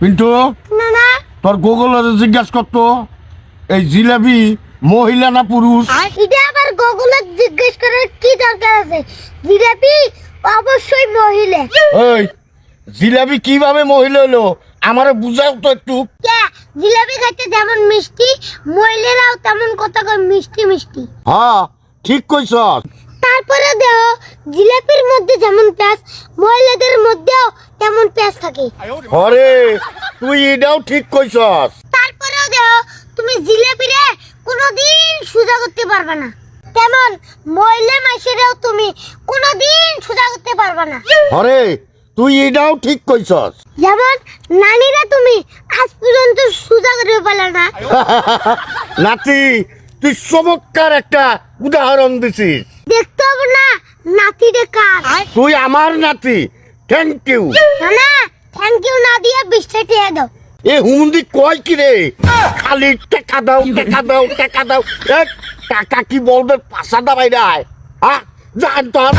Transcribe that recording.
পিন্টু না না তোর গুগলের জিজ্ঞাসা করতো এই জিলাপি মহিলা না পুরুষ? এটা আবার গুগলে জিজ্ঞেস করার কি দরকার আছে? জিলাপি অবশ্যই মহিলা। এই জিলাপি কিভাবে মহিলা হলো আমারে বুঝাও তো একটু। কে জিলাপি খাইতে যেমন মিষ্টি, মহিলারাও তেমন কথা কয় মিষ্টি মিষ্টি। হ্যাঁ ঠিক কইছস। তারপরে দেখো জিলাপির মধ্যে যেমন পেঁয়াজ, মহিলাদের মধ্যেও তেমন পেঁয়াজ থাকে। আরে তুই এটাও ঠিক কইছস। তারপরেও দেখো তুমি জিলাপিরে কোনোদিন সোজা করতে পারবে না, তেমন মহিলা মাইসেরাও তুমি কোনোদিন সোজা করতে পারবে না। আরে তুই এটাও ঠিক কইছস। যেমন নানিরা তুমি আজ পর্যন্ত সোজা করে পারলে না। নাতি তুই চমৎকার একটা উদাহরণ দিছিস। দেখতে হবে না নাতিরে কার। তুই আমার নাতি, থ্যাংক ইউ। না না থ্যাংক ইউ না দিয়ে 20টা টাকা দাও। এ হুমন্দি কয় কি রে, খালি টাকা দাও টাকা দাও টাকা দাও। এ টাকা কি বলবে পাশা দাবাই রায়, হ্যাঁ জান তোর।